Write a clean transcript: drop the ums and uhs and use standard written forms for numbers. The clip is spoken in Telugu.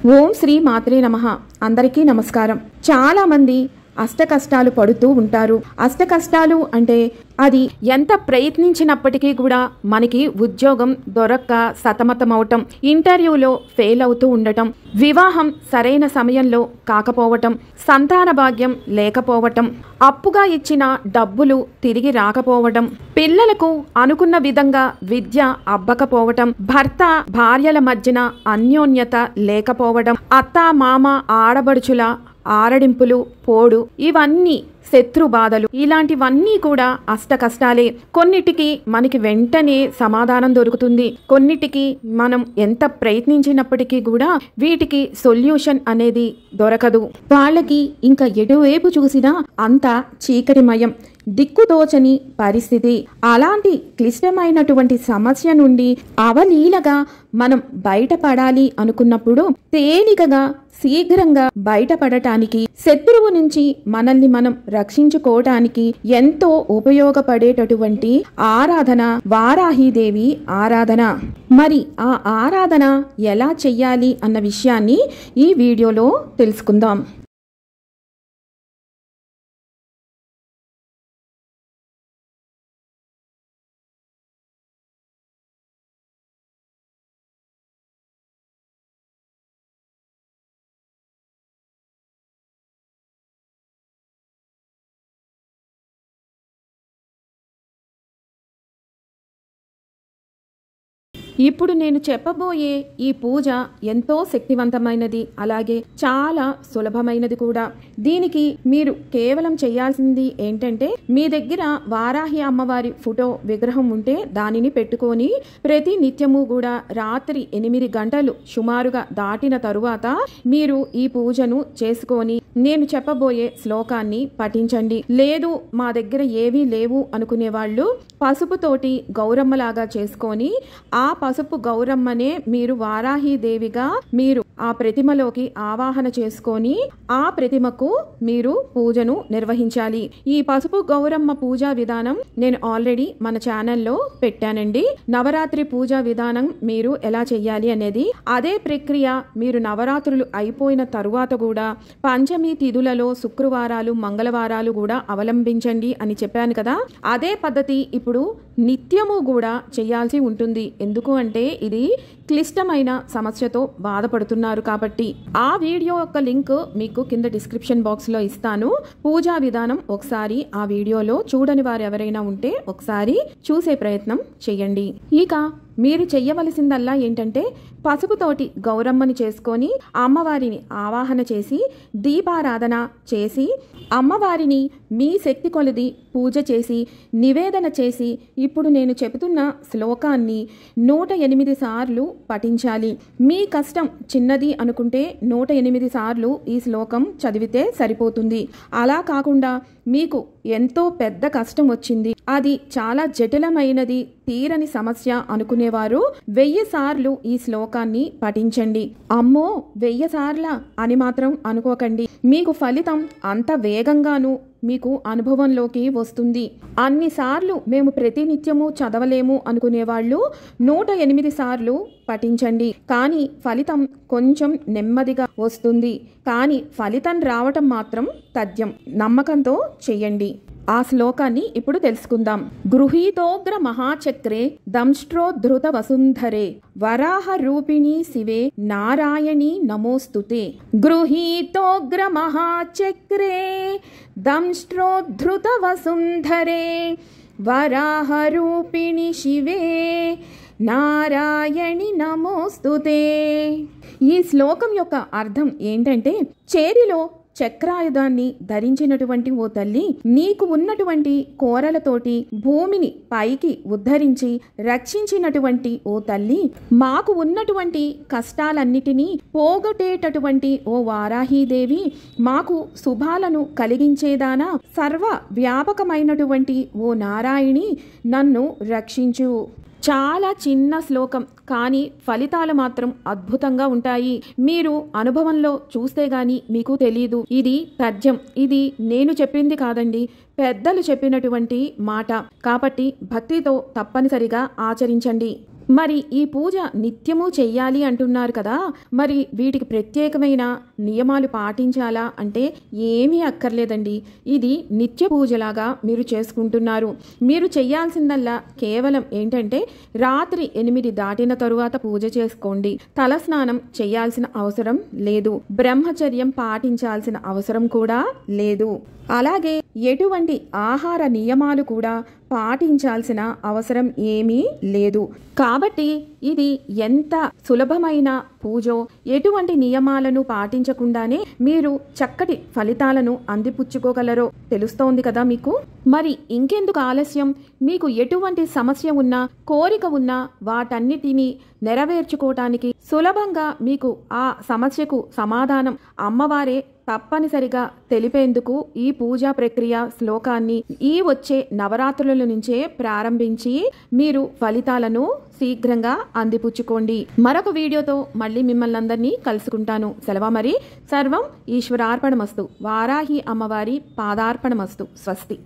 ఓం శ్రీ మాత్రే నమః. అందరికీ నమస్కారం. చాలా మంది అష్ట కష్టాలు పడుతూ ఉంటారు. అష్ట కష్టాలు అంటే అది ఎంత ప్రయత్నించినప్పటికీ కూడా మనకి ఉద్యోగం దొరక్క సతమతమవటం, ఇంటర్వ్యూలో ఫెయిల్ అవుతూ ఉండటం, వివాహం సరైన సమయంలో కాకపోవటం, సంతాన భాగ్యం లేకపోవటం, అప్పుగా ఇచ్చిన డబ్బులు తిరిగి రాకపోవటం, పిల్లలకు అనుకున్న విధంగా విద్య అబ్బకపోవటం, భర్త భార్యల మధ్యన అన్యోన్యత లేకపోవడం, అత్త మామ ఆడబడుచుల ఆరడింపులు పోడు, ఇవన్నీ శత్రు బాధలు, ఇలాంటివన్నీ కూడా అష్ట కష్టాలే. కొన్నిటికి మనకి వెంటనే సమాధానం దొరుకుతుంది, కొన్నిటికి మనం ఎంత ప్రయత్నించినప్పటికీ కూడా వీటికి సొల్యూషన్ అనేది దొరకదు. వాళ్ళకి ఇంకా ఎటువైపు చూసినా అంతా చీకటిమయం, దిక్కుతోచని పరిస్థితి. అలాంటి క్లిష్టమైనటువంటి సమస్య నుండి అవలీలగా మనం బయటపడాలి అనుకున్నప్పుడు తేలికగా శీఘ్రంగా బయటపడటానికి, శత్రువు నుంచి మనల్ని మనం రక్షించుకోవటానికి ఎంతో ఉపయోగపడేటటువంటి ఆరాధన వారాహీదేవి ఆరాధన. మరి ఆ ఆరాధన ఎలా చెయ్యాలి అన్న విషయాన్ని ఈ వీడియోలో తెలుసుకుందాం. ఇప్పుడు నేను చెప్పబోయే ఈ పూజ ఎంతో శక్తివంతమైనది, అలాగే చాలా సులభమైనది కూడా. దీనికి మీరు కేవలం చేయాల్సింది ఏంటంటే, మీ దగ్గర వారాహి అమ్మవారి ఫోటో విగ్రహం ఉంటే దానిని పెట్టుకొని ప్రతి నిత్యము కూడా రాత్రి 8 గంటలు సుమారుగా దాటిన తరువాత మీరు ఈ పూజను చేసుకొని నేను చెప్పబోయే శ్లోకాన్ని పఠించండి. లేదు మా దగ్గర ఏవీ లేవు అనుకునే వాళ్ళు పసుపుతోటి గౌరమ్మలాగా చేసుకొని ఆ పసుపు గౌరమ్మనే మీరు వారాహీదేవిగా మీరు ఆ ప్రతిమలోకి ఆవాహన చేసుకొని ఆ ప్రతిమకు మీరు పూజను నిర్వహించాలి. ఈ పసుపు గౌరమ్మ పూజా విధానం నేను ఆల్రెడీ మన ఛానల్లో పెట్టానండి. నవరాత్రి పూజా విధానం మీరు ఎలా చెయ్యాలి అనేది. అదే ప్రక్రియ మీరు నవరాత్రులు అయిపోయిన తరువాత కూడా పంచమి తిథులలో శుక్రవారాలు మంగళవారాలు కూడా అవలంబించండి అని చెప్పాను కదా. అదే పద్ధతి ఇప్పుడు నిత్యము కూడా చేయాల్సి ఉంటుంది. ఎందుకు అంటే ఇది క్లిష్టమైన సమస్యతో బాధపడుతున్నారు కాబట్టి. ఆ వీడియో యొక్క లింక్ మీకు కింద డిస్క్రిప్షన్ బాక్స్లో ఇస్తాను. పూజా విధానం ఒకసారి ఆ వీడియోలో చూడని వారు ఎవరైనా ఉంటే ఒకసారి చూసే ప్రయత్నం చేయండి. ఇక మీరు చెయ్యవలసిందల్లా ఏంటంటే, పసుపుతోటి గౌరమ్మని చేసుకొని అమ్మవారిని ఆవాహన చేసి దీపారాధన చేసి అమ్మవారిని మీ శక్తి కొలది పూజ చేసి నివేదన చేసి ఇప్పుడు నేను చెబుతున్న శ్లోకాన్ని 108 సార్లు పఠించాలి. మీ కష్టం చిన్నది అనుకుంటే 108 సార్లు ఈ శ్లోకం చదివితే సరిపోతుంది. అలా కాకుండా మీకు ఎంతో పెద్ద కష్టం వచ్చింది, అది చాలా జటిలమైనది, తీరని సమస్య అనుకునేవారు 1000 సార్లు ఈ శ్లోకాన్ని పఠించండి. అమ్మో 1000 సార్ల అని మాత్రం అనుకోకండి. మీకు ఫలితం అంత వేగంగాను మీకు అనుభవంలోకి వస్తుంది. అన్నిసార్లు మేము ప్రతినిత్యము చదవలేము అనుకునేవాళ్ళు 108 సార్లు పఠించండి. కానీ ఫలితం కొంచెం నెమ్మదిగా వస్తుంది, కానీ ఫలితం రావటం మాత్రం తథ్యం. నమ్మకంతో చెయ్యండి. ఆ శ్లోకాన్ని ఇప్పుడు తెలుసుకుందాం. గృహీతోగ్ర మహాచక్రే దంష్ట్రోద్ధృత వసుంధరే వరాహ రూపిణి శివే నారాయణి నమోస్తుతే. గృహీతోగ్ర మహాచక్రే దంష్ట్రోద్ధృత వసుంధరే వరాహ రూపిణి శివే నారాయణి నమోస్తుతే. ఈ శ్లోకం యొక్క అర్థం ఏంటంటే, చేతిలో చక్రాయుధాన్ని ధరించినటువంటి ఓ తల్లి, నీకు ఉన్నటువంటి కోరలతోటి భూమిని పైకి ఉద్ధరించి రక్షించినటువంటి ఓ తల్లి, మాకు ఉన్నటువంటి కష్టాలన్నిటినీ పోగొట్టేటటువంటి ఓ వారాహీదేవి, మాకు శుభాలను కలిగించేదానా సర్వ వ్యాపకమైనటువంటి ఓ నారాయణి, నన్ను రక్షించు. చాలా చిన్న శ్లోకం, కానీ ఫలితాలు మాత్రం అద్భుతంగా ఉంటాయి. మీరు అనుభవంలో చూస్తే గాని మీకు తెలీదు. ఇది తథ్యం. ఇది నేను చెప్పింది కాదండి, పెద్దలు చెప్పినటువంటి మాట. కాబట్టి భక్తితో తప్పనిసరిగా ఆచరించండి. మరి ఈ పూజ నిత్యము చెయ్యాలి అంటున్నారు కదా, మరి వీటికి ప్రత్యేకమైన నియమాలు పాటించాలా అంటే ఏమీ అక్కర్లేదండి. ఇది నిత్య పూజలాగా మీరు చేసుకుంటున్నారు. మీరు చెయ్యాల్సిందల్లా కేవలం ఏంటంటే రాత్రి 8 దాటిన తరువాత పూజ చేసుకోండి. తలస్నానం చేయాల్సిన అవసరం లేదు. బ్రహ్మచర్యం పాటించాల్సిన అవసరం కూడా లేదు. అలాగే ఎటువంటి ఆహార నియమాలు కూడా పాటించాల్సిన అవసరం ఏమీ లేదు. కాబట్టి ఇది ఎంత సులభమైన పూజో, ఎటువంటి నియమాలను పాటించకుండానే మీరు చక్కటి ఫలితాలను అందిపుచ్చుకోగలరో తెలుస్తోంది కదా మీకు. మరి ఇంకెందుకు ఆలస్యం? మీకు ఎటువంటి సమస్య ఉన్నా, కోరిక ఉన్నా వాటన్నిటినీ నెరవేర్చుకోవటానికి సులభంగా మీకు ఆ సమస్యకు సమాధానం అమ్మవారే తప్పనిసరిగా తెలిపేందుకు ఈ పూజా ప్రక్రియ శ్లోకాన్ని ఈ వచ్చే నవరాత్రుల నుంచే ప్రారంభించి మీరు ఫలితాలను శీఘ్రంగా అందిపుచ్చుకోండి. మరొక వీడియోతో మళ్ళీ మిమ్మల్ని అందరినీ కలుసుకుంటాను. సెలవు మరి. సర్వం ఈశ్వరార్పణమస్తు. వారాహి అమ్మవారి పాదార్పణమస్తు. స్వస్తి.